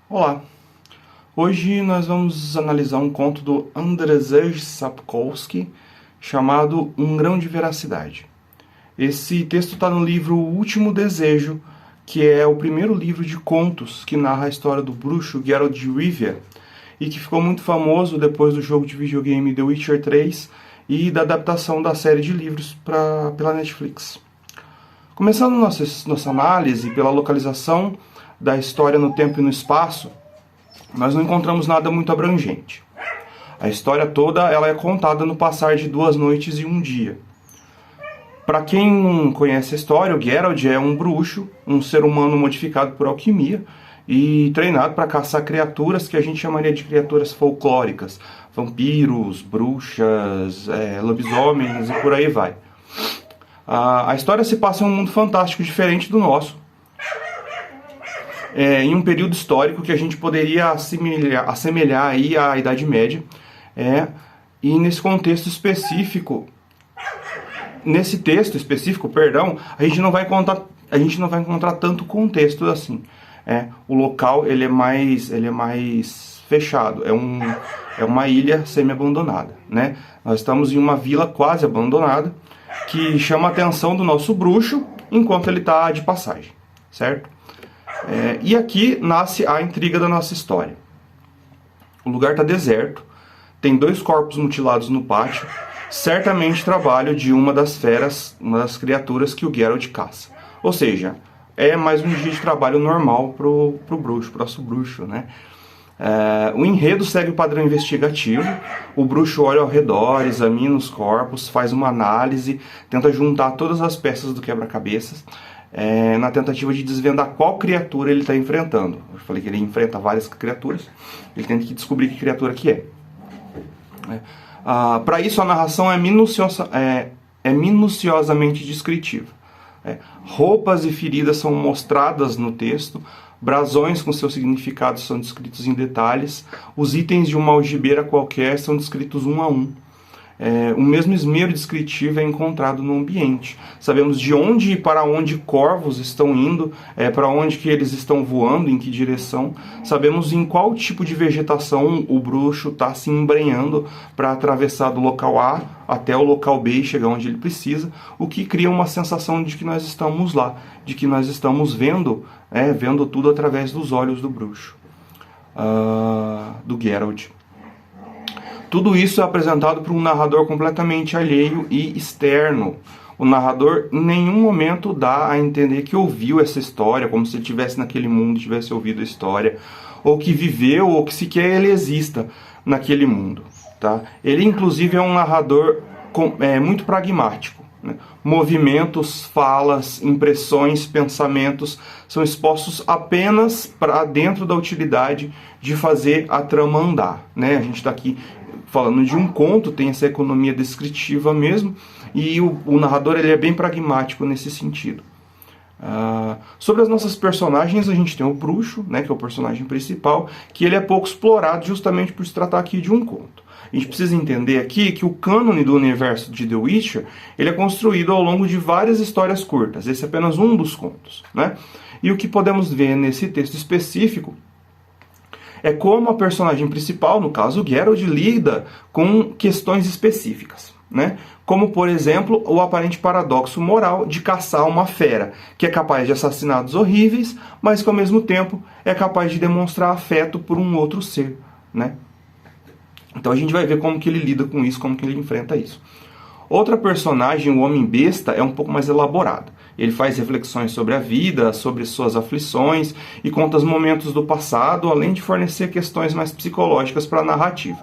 Olá! Hoje nós vamos analisar um conto do Andrzej Sapkowski chamado Um Grão de Veracidade. Esse texto está no livro O Último Desejo, que é o primeiro livro de contos que narra a história do bruxo Geralt de Rivia e que ficou muito famoso depois do jogo de videogame The Witcher 3 e da adaptação da série de livros pela Netflix. Começando nossa análise pela localização da história no tempo e no espaço, nós não encontramos nada muito abrangente. A história toda ela é contada no passar de 2 noites e 1 dia. Para quem não conhece a história, o Geralt é um bruxo, um ser humano modificado por alquimia e treinado para caçar criaturas que a gente chamaria de criaturas folclóricas, vampiros, bruxas, lobisomens e por aí vai. A história se passa em um mundo fantástico diferente do nosso, em um período histórico que a gente poderia assemelhar aí à Idade Média, e nesse contexto específico, nesse texto específico, a gente não vai encontrar tanto contexto assim. O local ele é mais fechado, é uma ilha semi-abandonada, né? Nós estamos em uma vila quase abandonada que chama a atenção do nosso bruxo enquanto ele está de passagem, certo? E aqui nasce a intriga da nossa história. O lugar está deserto, tem 2 corpos mutilados no pátio, certamente trabalho de uma das feras, uma das criaturas que o Geralt caça. Ou seja, é mais um dia de trabalho normal pro bruxo, pro nosso bruxo, né? O enredo segue o padrão investigativo. O bruxo olha ao redor, examina os corpos, faz uma análise, tenta juntar todas as peças do quebra-cabeças, na tentativa de desvendar qual criatura ele está enfrentando. Eu falei que ele enfrenta várias criaturas, ele tem que descobrir que criatura que é. Para isso a narração é minuciosamente descritiva. Roupas e feridas são mostradas no texto, brasões com seus significados são descritos em detalhes, os itens de uma algibeira qualquer são descritos um a um. O mesmo esmero descritivo é encontrado no ambiente. Sabemos de onde e para onde corvos estão indo, para onde que eles estão voando, em que direção. Sabemos em qual tipo de vegetação o bruxo está se embrenhando para atravessar do local A até o local B e chegar onde ele precisa, o que cria uma sensação de que nós estamos lá, de que nós estamos vendo tudo através dos olhos do bruxo, do Geralt. Tudo isso é apresentado por um narrador completamente alheio e externo. O narrador em nenhum momento dá a entender que ouviu essa história, como se ele estivesse naquele mundo, tivesse ouvido a história, ou que viveu, ou que sequer ele exista naquele mundo. Tá? Ele, inclusive, é um narrador muito pragmático. Né? Movimentos, falas, impressões, pensamentos são expostos apenas para dentro da utilidade de fazer a trama andar. Né? A gente está aqui falando de um conto, tem essa economia descritiva mesmo, e o narrador ele é bem pragmático nesse sentido. Sobre as nossas personagens, a gente tem o bruxo, né, que é o personagem principal, que ele é pouco explorado justamente por se tratar aqui de um conto. A gente precisa entender aqui que o cânone do universo de The Witcher ele é construído ao longo de várias histórias curtas. Esse é apenas um dos contos, né? E o que podemos ver nesse texto específico é como a personagem principal, no caso o Geralt, lida com questões específicas, né? Como, por exemplo, o aparente paradoxo moral de caçar uma fera, que é capaz de assassinatos horríveis, mas que ao mesmo tempo é capaz de demonstrar afeto por um outro ser, né? Então a gente vai ver como que ele lida com isso, como que ele enfrenta isso. Outra personagem, o Homem-Besta, é um pouco mais elaborado. Ele faz reflexões sobre a vida, sobre suas aflições e conta os momentos do passado, além de fornecer questões mais psicológicas para a narrativa.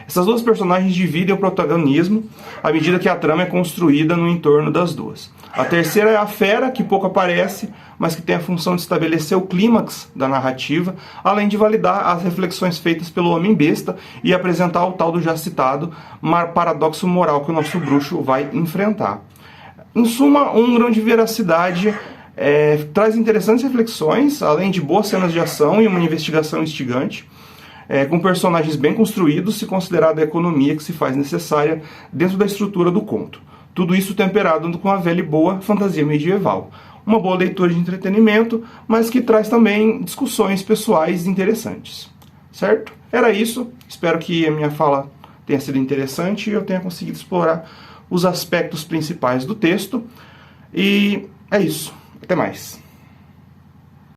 Essas 2 personagens dividem o protagonismo à medida que a trama é construída no entorno das 2. A terceira é a fera, que pouco aparece, mas que tem a função de estabelecer o clímax da narrativa, além de validar as reflexões feitas pelo Homem-Besta e apresentar o tal do já citado paradoxo moral que o nosso bruxo vai enfrentar. Em suma, Um Grão de Veracidade traz interessantes reflexões, além de boas cenas de ação e uma investigação instigante, com personagens bem construídos, se considerada a economia que se faz necessária dentro da estrutura do conto. Tudo isso temperado com a velha e boa fantasia medieval. uma boa leitura de entretenimento, mas que traz também discussões pessoais interessantes, certo? Era isso, espero que a minha fala tenha sido interessante e eu tenha conseguido explorar os aspectos principais do texto, e é isso, até mais.